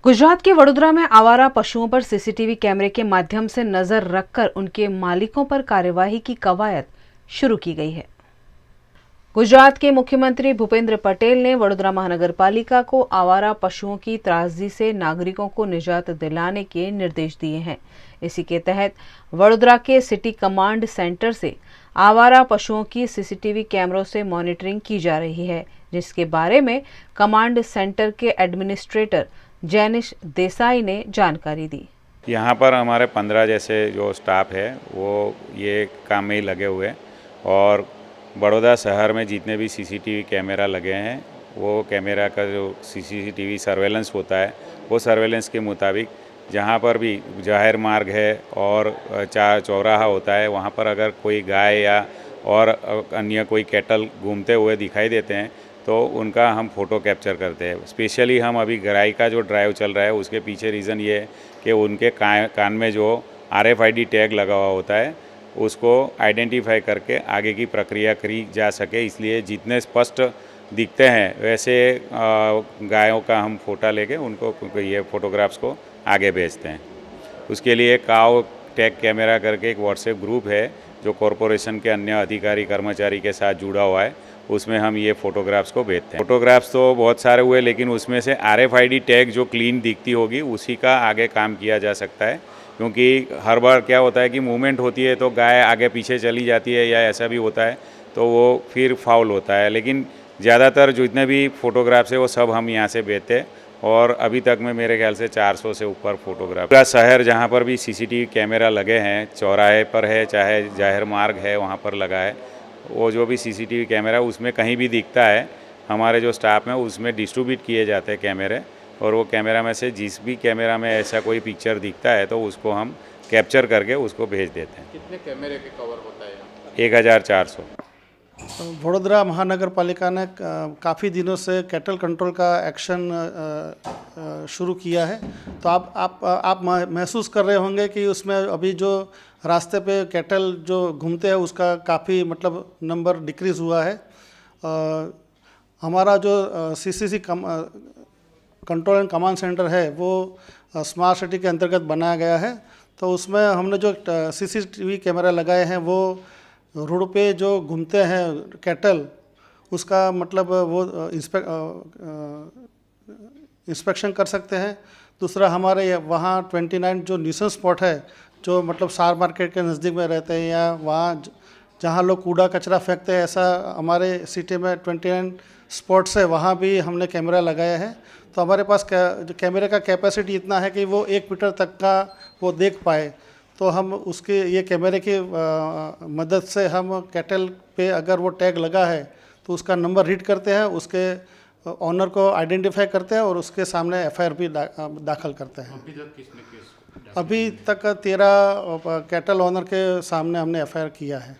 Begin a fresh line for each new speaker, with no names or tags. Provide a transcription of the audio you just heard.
गुजरात के वडोदरा में आवारा पशुओं पर सीसीटीवी कैमरे के माध्यम से नजर रखकर उनके मालिकों पर कार्यवाही की कवायद शुरू की गई है। गुजरात के मुख्यमंत्री भूपेंद्र पटेल ने वडोदरा महानगर पालिका को आवारा पशुओं की त्रासदी से नागरिकों को निजात दिलाने के निर्देश दिए हैं। इसी के तहत वडोदरा के सिटी कमांड सेंटर से आवारा पशुओं की सीसीटीवी कैमरों से मॉनिटरिंग की जा रही है, जिसके बारे में कमांड सेंटर के एडमिनिस्ट्रेटर जैनिश देसाई ने जानकारी दी।
यहाँ पर हमारे 15 जैसे जो स्टाफ है वो ये काम में ही लगे हुए हैं और बड़ौदा शहर में जितने भी सीसीटीवी कैमरा लगे हैं वो कैमरा का जो सीसीटीवी सर्वेलेंस होता है वो सर्वेलेंस के मुताबिक जहाँ पर भी जाहिर मार्ग है और चौराहा होता है वहाँ पर अगर कोई गाय या और अन्य कोई कैटल घूमते हुए दिखाई देते हैं तो उनका हम फ़ोटो कैप्चर करते हैं। स्पेशली हम अभी गराई का जो ड्राइव चल रहा है उसके पीछे रीज़न ये है कि उनके कान में जो RFID टैग लगा हुआ होता है उसको आइडेंटिफाई करके आगे की प्रक्रिया करी जा सके, इसलिए जितने स्पष्ट दिखते हैं वैसे गायों का हम फ़ोटो लेके उनको ये फ़ोटोग्राफ्स को आगे भेजते हैं। उसके लिए काव टैग कैमरा करके एक व्हाट्सएप ग्रुप है जो कॉरपोरेशन के अन्य अधिकारी कर्मचारी के साथ जुड़ा हुआ है, उसमें हम ये फ़ोटोग्राफ्स को भेजते हैं। फ़ोटोग्राफ्स तो बहुत सारे हुए लेकिन उसमें से RFID टैग जो क्लीन दिखती होगी उसी का आगे काम किया जा सकता है, क्योंकि हर बार क्या होता है कि मूवमेंट होती है तो गाय आगे पीछे चली जाती है या ऐसा भी होता है तो वो फिर फाउल होता है। लेकिन ज़्यादातर जितने भी फ़ोटोग्राफ्स है वो सब हम यहाँ से भेजते हैं और अभी तक में मेरे ख्याल से 400 से ऊपर फ़ोटोग्राफ। पूरा शहर जहाँ पर भी CCTV कैमरा लगे हैं, चौराहे पर है चाहे जाहिर मार्ग है वहाँ पर लगा है, वो जो भी CCTV कैमरा उसमें कहीं भी दिखता है हमारे जो स्टाफ में उसमें डिस्ट्रीब्यूट किए जाते हैं कैमरे, और वो कैमरा में से जिस भी कैमरा में ऐसा कोई पिक्चर दिखता है तो उसको हम कैप्चर करके उसको भेज देते हैं।
कितने कैमरे के कवर होता है?
1400।
वडोदरा महानगर पालिका ने काफ़ी दिनों से कैटल कंट्रोल का एक्शन शुरू किया है, तो आप महसूस कर रहे होंगे कि उसमें अभी जो रास्ते पे कैटल जो घूमते हैं उसका काफ़ी मतलब नंबर डिक्रीज़ हुआ है। हमारा जो CCC control and command centre है वो स्मार्ट सिटी के अंतर्गत बनाया गया है, तो उसमें हमने जो CCTV कैमरा लगाए हैं वो रोड पे जो घूमते हैं कैटल उसका मतलब वो इंस्पेक्शन कर सकते हैं। दूसरा हमारे वहाँ 29 जो न्यूसेंस स्पॉट है जो मतलब सार मार्केट के नज़दीक में रहते हैं या वहाँ जहाँ लोग कूड़ा कचरा फेंकते हैं, ऐसा हमारे सिटी में 29 स्पॉट्स है, वहाँ भी हमने कैमरा लगाया है। तो हमारे पास जो कैमरे का कैपेसिटी इतना है कि वो 1 मीटर तक का वो देख पाए, तो हम उसके ये कैमरे की मदद से हम कैटल पे अगर वो टैग लगा है तो उसका नंबर रीड करते हैं, उसके ऑनर को आइडेंटिफाई करते हैं और उसके सामने FIR भी दाखिल करते हैं। अभी तक 13 कैटल ऑनर के सामने हमने FIR किया है।